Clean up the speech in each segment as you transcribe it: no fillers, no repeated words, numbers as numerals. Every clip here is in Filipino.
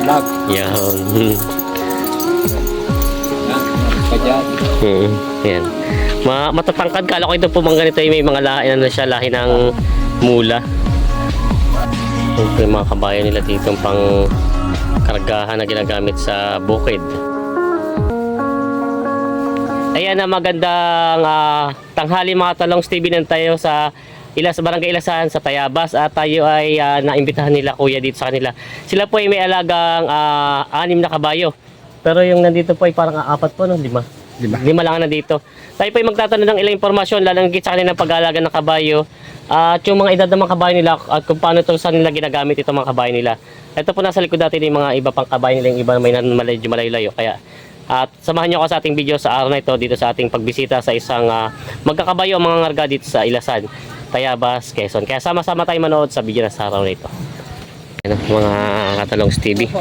bulag. Yan. Kaya, Yan. Matatangkad. Kala ko ito po mga ganito may mga lahi na siya, lahi ng mula. Ito yung mga kabayan nila dito pang kargahan na ginagamit sa bukid. Ayan na, magandang tanghali mga talong. Stevie, tayo sa Barangay Ilasan sa Tayabas at tayo ay naimbitahan nila kuya dito sa kanila. Sila po ay may alagang 6 na kabayo. Pero yung nandito po ay parang 4 po, no? 5. 5 lang nandito. Tayo po ay magtatanong ng ilang impormasyon lalangit sa kanilang pag-aalaga ng kabayo at yung mga edad ng mga kabayo nila at kung paano ito sa nila ginagamit itong mga kabayo nila. Ito po nasa likod natin yung mga iba pang kabayo nila, yung iba may medyo malayo-layo. Kaya at samahan nyo ako sa ating video sa araw na ito dito sa ating pagbisita sa isang magkakabayo mga ngarga dito sa Ilasan, Tayabas, Quezon. Kaya sama-sama tayo manood sa video na sa araw na ito. Ayan, mga katalong Stevie.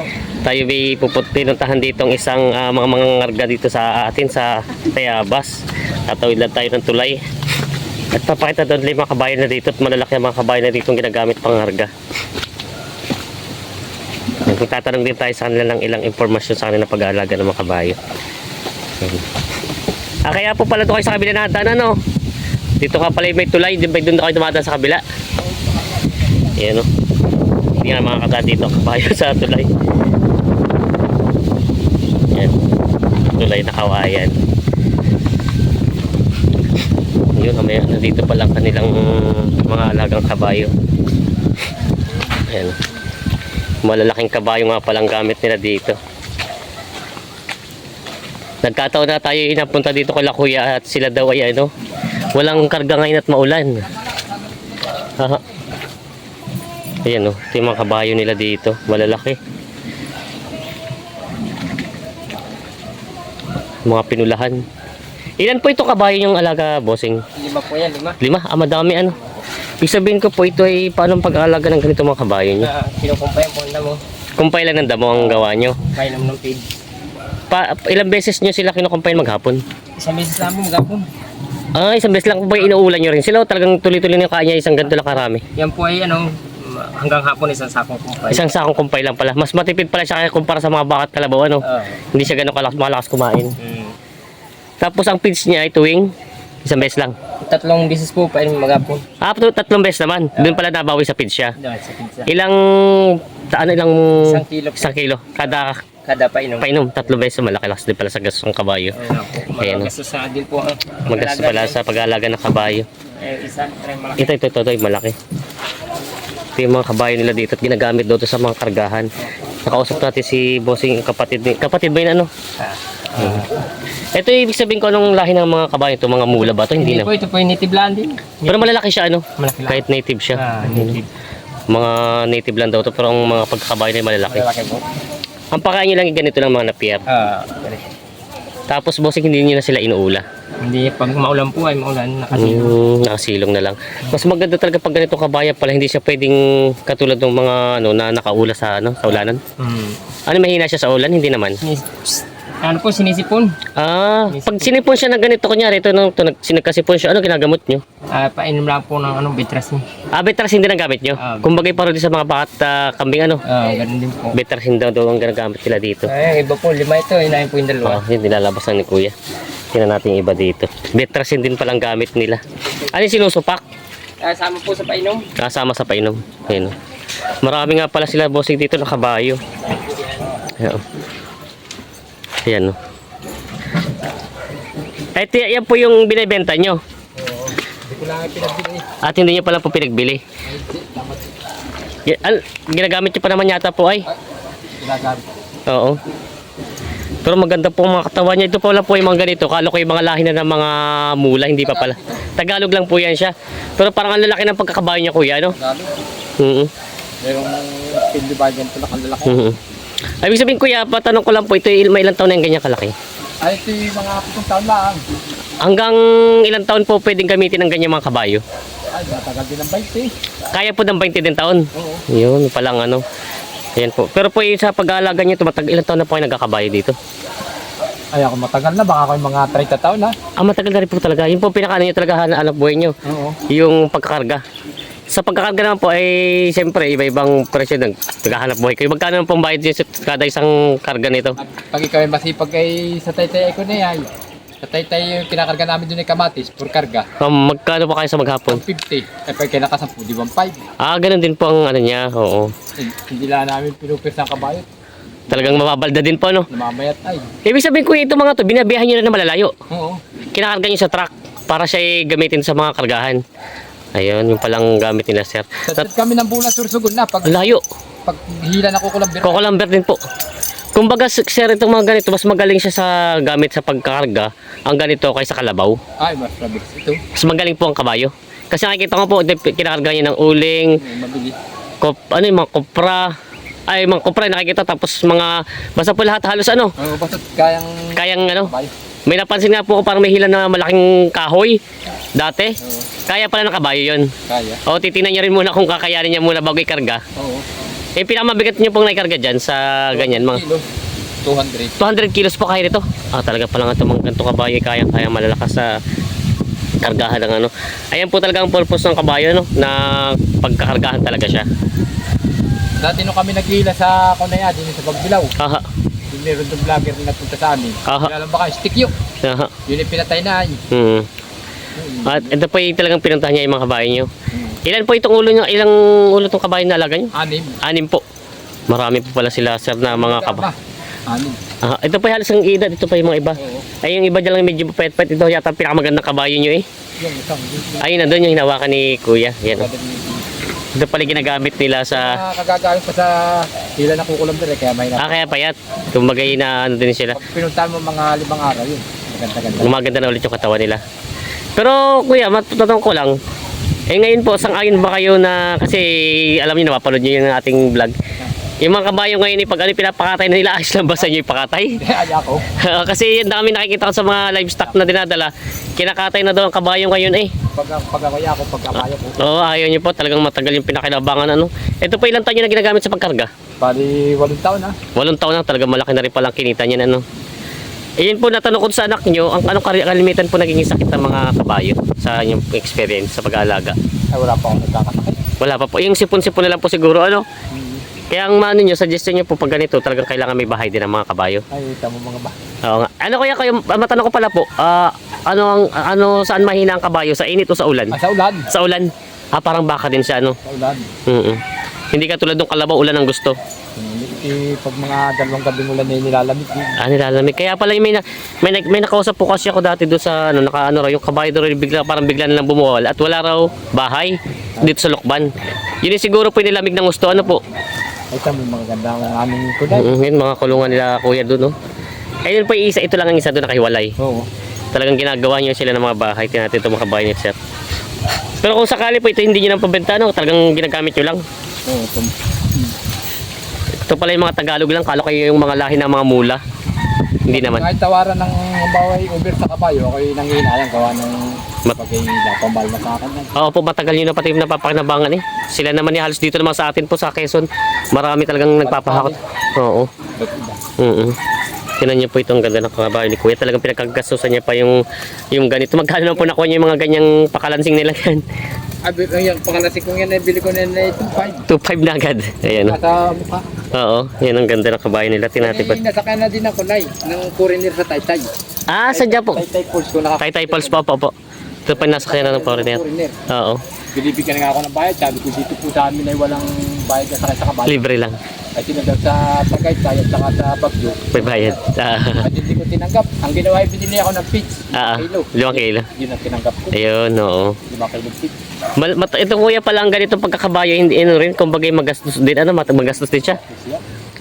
Tayo may pinuntahan dito isang mga ngarga dito sa atin sa Tayabas. Tatawid lang tayo ng tulay. At papakita doon yung mga kabayo na dito at malalaki ang mga kabayo na dito ginagamit pang ngarga. Tatanong din tayo sa kanila ng ilang impormasyon sa kanila pag-aalaga ng mga kabayo. Kaya po pala doon kayo sa kabila natin, ano? Dito ka pala may tulay, doon kayo dumadaan sa kabila. Ayan, no? Hindi nga makakata dito kabayo sa tulay. Ayan. Tulay na kawayan. Yun, mamaya na dito pala kanilang mga alagang kabayo. Ayan. Malalaking kabayo nga palang gamit nila dito. Nagkataon na tayo inapunta dito kay Kuya at sila daw ay ano, walang karga ngayon at maulan. Ayan, ito yung mga kabayo nila dito, malalaki. Mga pinulahan. Ilan po ito kabayo yung alaga, bossing? 5 po yan, 5. 5? Madami ano. Ibig sabihin ko po ito ay paano pag-aalaga ng ganito mga kabayo nyo? Kinukumpay po ang damo. Kumpay lang ng damo ang gawa nyo. Painom ng feed. Ilang beses nyo sila kinukumpay maghapon? Isang beses lang po maghapon. Isang beses lang po ba inuulan nyo rin sila o talagang tuloy-tuloy na kanya isang ganito lang karami? Yan po ay hanggang hapon isang sakong kumpay. Isang sakong kumpay lang pala. Mas matipid pala siya kaya kumpara sa mga bakat kalabaw, ano? Hindi siya ganun malakas kumain. Tapos ang feeds niya ay tuwing isang beses lang. 3 beses po painom maghapon. 3 beses naman. Doon pala nabawi sa feeds siya. Doon sa pizza. Ilang 1 kilo. 1 kilo. Kada painom. 3 beses. Malaki-lakas din pala sa gastos ng kabayo. Ayan. Magastos na din po. Magastos pala sa pag-aalaga ng kabayo. Isa, malaki. Ito, malaki. Ito yung mga kabayo nila dito at ginagamit doon sa mga kargahan. Nakausap natin si bossing kapatid ba yun, ano? Ito yung ibig sabihin ko anong lahi ng mga kabayo ito, mga mula ba ito? Hindi na. Po, ito po yung native land din. Pero malalaki siya, ano? Malaki lang. Kahit native siya. Native. Mga native lang daw ito, pero ang mga pagkakabayo na malalaki. Malaki po. Ang pakain nyo lang yung ganito lang mga napier. Tapos bossing hindi nyo na sila inuula. Hindi, pag maulan po ay maulan, nakasilong. Nakasilong na lang. Mas maganda talaga pag ganito kabaya pala, hindi siya pwedeng katulad ng mga na nakaula sa sa ulanan. Ano, mahina siya sa ulan? Hindi naman. Ano po, sinisipon? Pag sinipon siya na ganito, kunyari, ito sinagkasipon siya, ano ginagamot nyo? Painom lang po ng betrasin. Betrasin din ang gamit nyo? Kumbagay parodi sa mga bakat kambing, ano? Ganun din po. Betrasin daw ang ginagamit nila dito. Iba po, 5 ito, inahin po yung 2. Yun, nilalabas lang ni Kuya. Tingnan natin yung iba dito. Betrasin din palang gamit nila. Ano yung sinusupak? Kasama po sa painom. Kasama sa painom. Ayun. Marami nga pala sila bossing dito na kabayo. Ayan. Ayan, no. Yan po yung binibenta nyo. Hindi ko lang pinagbili. At hindi nyo pala po pinagbili. Ginagamit nyo pa naman yata po ay. Ginagamit. Oo. Pero maganda po ang mga katawan niya. Ito pala po yung mga ganito. Kala ko yung mga lahi na ng mga mula. Hindi pa pala. Tagalog lang po yan siya. Pero parang ang lalaki ng pagkakabayo niya, kuya, no? Tagalog. Merong pindibagan ito na kalalaki. Ibig sabihin, kuya, patanong ko lang po, ito may ilang taon na yung ganyan kalaki? Ay, ito yung mga 7 taon lang. Hanggang ilang taon po pwedeng gamitin ng ganyan mga kabayo? Ay, matagal din ng 20. Kaya po ng 20 din taon? Oo. Yun, palang ano. Ayan po. Pero po sa pag-aalaga niyo, ilang taon na po kayo nagkakabayo dito? Ay, ako matagal na. Baka ako yung mga 30 taon na. Matagal na rin po talaga. Yun po pinaka-ano niyo talaga, anak buhay niyo. Oo. Yung pagkakarga. Sa pagkakarga naman po ay siyempre iba-ibang presyo ng naghahanap buhay kayo. Magkano naman pong bayad niyo sa kada isang karga nito? At pag ikaw ay masipag kay sa Taytay ko na yan. Sa Taytay yung kinakarga namin doon ay kamatis, por karga. Magkano po kayo sa maghapon? 150. Eh pag kinakasampu, di 1.5. Ganun din po ang ano niya. Oo. Hindi lang namin pinupir ng kabayo. Talagang mababalda din po, no? Namamayat ay. Ibig sabihin ko ito mga to, binabiyahan nyo na malalayo. Oo. Kinakarga nyo sa truck para siya gamitin sa mga kargahan. Ayun, yung palang gamit nila, sir. Tatad kami ng bulan sursugon na. Pag Layo. hila na kukulambir. Kokolambert din po. Kumbaga, sir, itong mga ganito, mas magaling siya sa gamit sa pagkakarga ang ganito kaysa kalabaw. Ay, mas mabilis ito. Mas magaling po ang kabayo. Kasi nakikita ko po, kinakarga niya ng uling, Mabilis. yung mga kopra. Ay, mga kopra nakikita. Tapos mga, basta po lahat halos ano. Oo, basta't kayang Kayang ano. kabayo. May napansin nga po ko parang may hila na malaking kahoy dati. Oo, Kaya pala ng kabayo yun. kaya. O, titingnan niya rin muna kung kakayanin niya muna bago ikarga. Oo. Eh, pinakamabigat niyo pong naikarga dyan sa ganyan, mga Kilo. 200. 200 kilos po kaya nito. Talaga pala nga itong mga ganito kabayo, kaya malalakas sa kargahan ng ano. Ayan po talaga ang purpose ng kabayo, no? Na pagkakargahan talaga siya. Dati nung kami naghila sa Konaya, din sa Pagbilaw. Aha, Yung meron doon vlogger na nagpunta sa amin. Aha. Kailan ba kayo? Stick yun. aha. Yun yung pinatay na ay. At ito po yung talagang pinuntahan niya yung mga kabayo niyo. Ilan po itong ulo niyo? Ilang ulo itong kabayo na alaga niyo? 6. 6 po. Marami po pala sila, sir, na mga kabayo. 6. Ito pa halos ang edad, ito pa yung mga iba. Oo. Ay, yung iba dyan lang medyo pet-pet. Ito yata ang pinakamagandang kabayo nyo eh. Yung isang. Ayun na doon yung hinawakan ni Kuya. Yan. Ito pala ginagamit nila sa... Kagagawin pa sa hila na kukulambir kaya may na. Kaya payat. Kumbaga na ano din sila. Pag pinuntahan mo mga 5 araw yun. Maganda-ganda. Gumaganda na ulit yung katawan nila. Pero Kuya, matatanong ko lang. Ngayon po, sang-ayon ba kayo na... Kasi alam niyo, napapanood niyo yung ating vlog. Yung mga kabayo ngayon, pag pinapakatay na nila, ayos lang ba sa inyo ipakatay? Ay ako. Kasi ang dami nakikita ko sa mga livestock na dinadala, kinakatay na daw ang kabayo ngayon eh. Pag ako ako, pag kabayo ko. Oo, ayaw nyo po. Talagang matagal yung pinakinabangan ano. Ito po ilang taon nyo na ginagamit sa pagkarga? Bali 8 taon na. 8 taon na. Talagang malaki na rin palang kinita niyan ano. Ayun po, natanong ko sa anak nyo, ang anong kalimitan po naging sakit ng mga kabayo sa inyong experience sa pag-aalaga? Ay wala pa akong nagkakasakit. Wala pa po. Yung sipon-sipon na lang po siguro ano. Kaya ang ano nyo, suggestion nyo po pag ganito, talagang kailangan may bahay din ng mga kabayo. Ay tamo mga ba. Oo nga. Ano kaya kayo, matanong ko pala po, saan mahina ang kabayo? Sa init o sa ulan? Sa ulan. Sa ulan. Parang baka din siya ano. Sa ulan. Hindi ka tulad ng kalabaw, ulan ang gusto. Pag mga 2 gabing ulan na nilalamig. Nilalamig. Kaya pala may nakausap po kasi ako dati doon sa yung kabayo doon parang bigla na lang bumuwal at wala raw bahay dito sa Lokban. Yun yung siguro po yung nilamig ng gusto ano po. Ay tamo mga ganda ang aming kuday. Yun mga kulungan nila Kuya doon no. Ayun po yung isa, ito lang ang isa doon nakahiwalay. Oo. Talagang ginagawa niyo sila ng mga bahay, tinatin itong mga kabayo niyo sir. Pero kung sakali po ito hindi niyo nang pabenta no, talagang ginagamit niyo lang. Oo. Ito pala yung mga Tagalog lang, kala kayo yung mga lahi ng mga mula. Hindi naman. Kahit tawaran ng baway over sa kabayo, ako'y nanginayang gawa ng pagkay napambal na sa akin. Oo po, matagal nyo na pati napapakinabangan eh. Sila naman ni halos dito naman sa atin po sa Quezon. Marami talagang nagpapahakot. Oo. Tinan niyo po itong ganda ng kabayo ni Kuya. Talagang pinagkagastusan niya pa yung ganito. Magkano naman po nakuha niyo yung mga ganyang pakalansing nila yan? Yung pangalasik kong yan, bili ko na 2.5. 2.5 na agad. Ayan. Sa mukha. Oo, yan ang ganda ng kabayo nila. Tinatipad. Nasakay na din ako, Nay, ng foreigner sa Taytay. Sadya po. Taytay Pulse ko Taytay Pulse po. Ito pa nasa kanya ng foreigner. Oo. Binibigyan nga ako ng bayad. Sabi ko dito po sa amin ay walang bayad na sakay sa kabayo. Libre lang. Ay sinunod sa Tagaytay at saka sa Bagyo. May bayad. At hindi ko tinanggap. Ang ginawa ay binili ako ng pitch. 5 kilo. Yun ang tinanggap ko. Ayun, oo. 5 kilo pitch. Ito Kuya pala ang ganitong pagkakabayo, hindi rin, kumbaga magastos din, magastos din siya.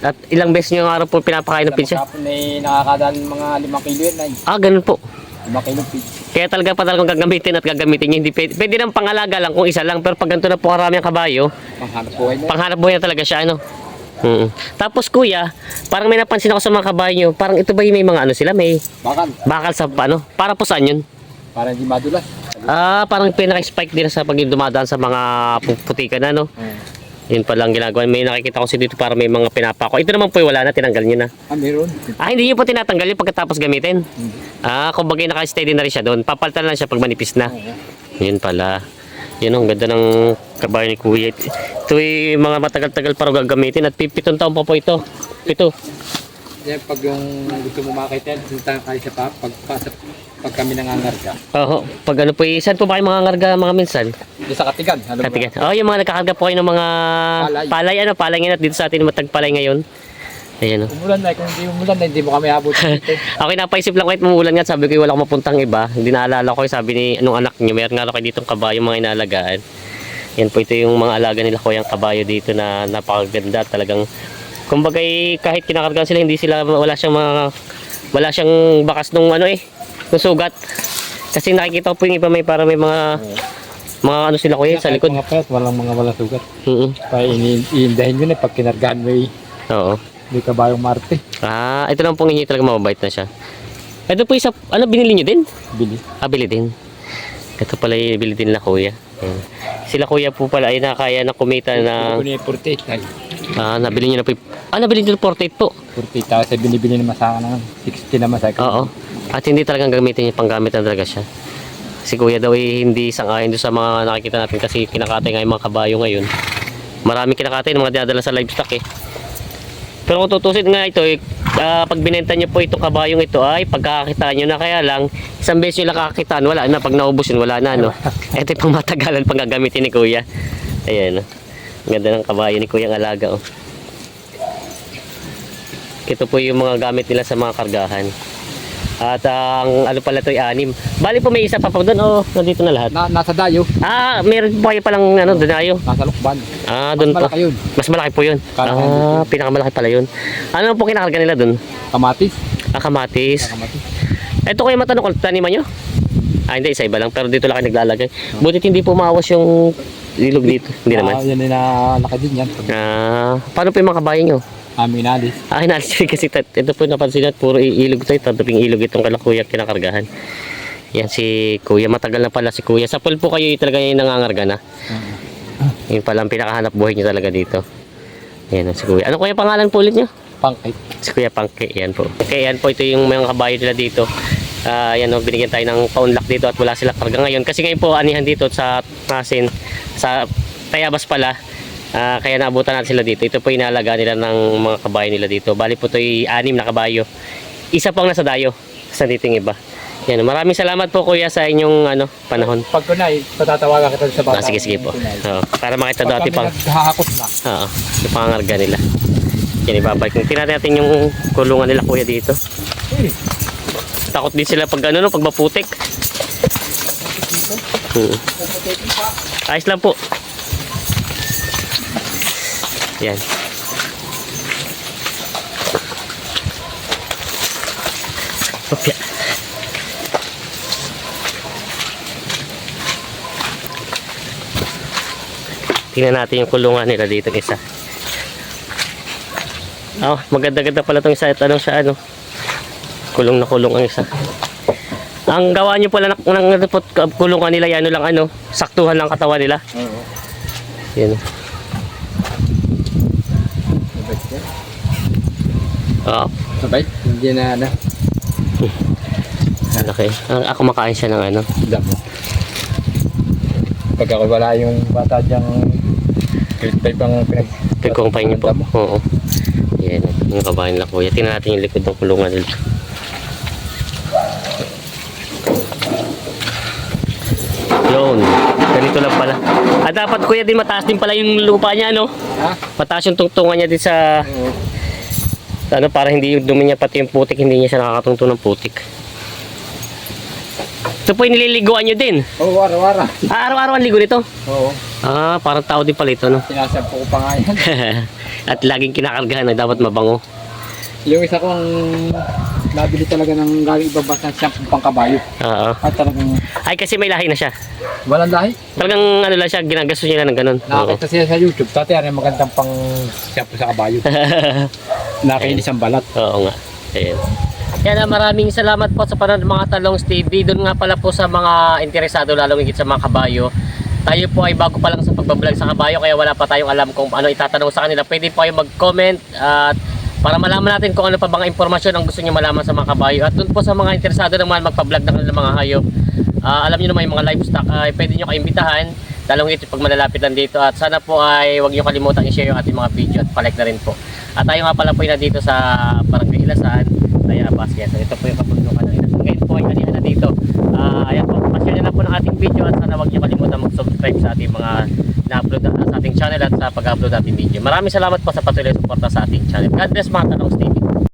At ilang beses nyo yung araw po pinapakain ng pitch? Kapon ay nakakadaan mga 5 kilo yan, Nay. Ganun po. 5 kilo pitch. Kaya talaga gagamitin at gagamitin nyo. Hindi pwede nang pangalaga lang kung isa lang, pero pag ganito na po karami ang kabayo, Panghanap buhay na. panghanap buhay na talaga siya, ano. Tapos Kuya, parang may napansin ako sa mga kabayo nyo, parang ito ba yung may mga sila, may bakal sa para po saan yun? Para hindi madulas. Parang pinaka-spike din sa pag dumadaan sa mga putikan na, no? Yun palang ginagawa. May nakikita ko dito para may mga pinapako. Ito naman po wala na, tinanggal nyo na. Meron. Hindi nyo po tinatanggal yun pagkatapos gamitin? Kumbaga naka-steady na rin siya doon. Papalitan lang siya pag manipis na. Yun pala. Yan ang ganda ng kabayo ni Kuya. Ito ay mga matagal-tagal para gagamitin at 57 taon pa po ito. Ito. Yan, pag yung gusto mo makita yan, punta kayo sa pag kami nangangarga. Oo. Pag ano po, saan po ba kayo mga ngarga mga minsan? Doon sa Katigan. Alam mo? Katigan. Oh, yung mga nagkakarga po kayo ng mga palay. Palay ngayon at dito sa atin matagpalay ngayon. Ayan o. Umulan na, kung hindi umulan na, hindi mo kami abot dito. Ako napaisip lang kahit umulan nga, sabi ko wala akong mapuntang iba. Hindi naalala ko, sabi ni anong anak niyo, meron nga kayo ditong kabayo mga inalagaan. Yan po, ito yung mga alaga nila ko, yung kabayo dito na napakaganda talagang. Kumbaga kahit kinakargaan sila, hindi sila, wala siyang bakas nung ano nung sugat. Kasi nakikita ko po yung iba may para may mga ano sila kuya sa likod. Mga pet, walang sugat. Mm-hmm. Iindahin yun pag kinargaan mo Oo. Hindi kabayong Marte. Ah, ito lang pong inyo talaga mababait na siya. Ito po isa, ano binili nyo din? Bili. Ah, bili din. Ito pala yung bili din na kuya. Ayan. Sila kuya po pala ay nakaya na kumita na... Ito na 48. Ah, nabili nyo na po. Nabili nyo na 48 po. 48. Tapos binibili naman sa akin ng 60 naman sa akin. Oo. At hindi talagang gamitin yung panggamit na talaga siya. Si kuya daw ay hindi sang-ayon doon sa mga nakikita natin kasi kinakatay nga yung mga kabayo ngayon. Maraming kinakatay ng mga dinadala sa livestock Pero kung tutusin nga ito, pag binenta nyo po itong kabayong ito ay pagkakakitaan nyo na, kaya lang isang beses nyo lang kakakitaan, wala na, pag naubos yun, wala na, no? Ito yung pang matagalan pang gagamitin ni kuya. Ayan, ang ganda ng kabayo ni kuya ang alaga, Ito po yung mga gamit nila sa mga kargahan. At ang ano pala ito ay 6. Bali po may isa pa doon, nandito na lahat. Nasa Dayo. Meron po kayo palang Dayo. Nasa Lukban. Doon po. Malaki yun. Mas malaki po yun. Pinakamalaki pala yun. Ano po kinakarga nila doon? Kamatis. Kamatis. Kamatis. Ito kayo matanong kung taniman nyo? Hindi, isa iba lang. Pero dito lang kayo naglalagay. Butit hindi po maawas yung ilog dito. Hindi naman. Yan ay nalaki din yan. Paano po yung mga kabayo nyo? Inalis. Inalis kasi ito po napansin natin. Puro ilog ito. Tataping ilog itong kalakuya kinakargahan. Yan si kuya. Matagal na pala si kuya. Sa pool po kayo talaga yung nangangarga na. Yun pala ang pinakahanap buhay nyo talaga dito. Yan si kuya. Ano kuya pangalan po ulit nyo? Pangkit. Si Kuya Pangke. Yan po. Okay, yan po. Ito yung mga kabayo nila dito. Yan binigyan tayo ng paunlak dito at wala sila karga ngayon. Kasi ngayon po anihan dito sa Masin, sa Tayabas pala. Kaya naabutan natin sila dito. Ito po inalaga nila ng mga kabayo nila dito. Bali po ito ay 6 na kabayo. Isa pang nasa Dayo. Sa dito yung iba. Yan. Maraming salamat po kuya sa inyong panahon. Pag kunay, patatawagan kita sa bata. Sige po. Para makita dati pang naghahakot na. yung pangangarga nila. Yan, ibabalik. Tingnan natin yung kulungan nila kuya dito. Takot din sila pag pag maputik. Ayos lang po. Yan. Opya. Tingnan natin yung kulungan nila dito isa. Maganda-ganda pala itong isa. Kulong na kulong ang isa. Ang gawa nyo pala ng kulungan nila, yan lang saktuhan lang katawan nila. Oo. Yan. Sabay? Hindi na Okay. Ako makain siya ng damo. Pag ako wala yung bata diyang grade 5 ang pinagkukumpay niyo po. Oo. Yan. Yung kabayan nila kuya. Tingnan natin yung likod ng kulungan nila. Yun. Ganito lang pala. Dapat kuya din mataas din pala yung lupa niya, Mataas yung tungtungan niya din sa... para hindi yung dumi niya pati yung putik, hindi niya siya nakakatungtong ng putik. Ito po yung nililiguan nyo din? Oo, araw-araw. Araw-araw ang ligo nito? Oo. Parang tao din pala ito, Sinasampo ko pa nga yan. At laging kinakargahan na dapat mabango. Yung isa kong nabili talaga ng galing ibang bansa ng shampoo pang kabayo. At talagang... Ay, kasi may lahi na siya. Walang lahi. Talagang lang siya, ginagastos niya lang ng ganun. Nakakita siya sa YouTube. Dati yan magandang pang shampoo sa kabayo. Nakainis ang balat. Oo nga. Ayan. Kaya maraming salamat po sa panonood mga Talongs TV. Doon nga pala po sa mga interesado lalong higit sa mga kabayo. Tayo po ay bago pa lang sa pagbablog sa kabayo kaya wala pa tayong alam kung ano itatanong sa kanila. Pwede po kayo mag-comment at para malaman natin kung ano pa bang impormasyon ang gusto niyo malaman sa mga kabayo. At doon po sa mga interesado naman magpa-vlog ng mga hayop. Alam niyo naman yung mga livestock ay pwede niyo kaimbitahan talong ito pag malalapit lang dito. At sana po ay huwag niyo kalimutan i-share yung ating mga video at palike na rin po. At tayo nga pala po ay nandito sa Barangay Ilasan, Tayabas. Yes, so ito po yung kabundukan ng Ilasan. Ngayon po ay anihan na dito. Ayan po, pa-share na po ng ating video at sana huwag niyo kalimutan mag-subscribe sa ating mga na-upload sa ating channel at sa pag-upload natin video. Maraming salamat po sa patuloy na suporta sa ating channel. God bless mga Talongs TV.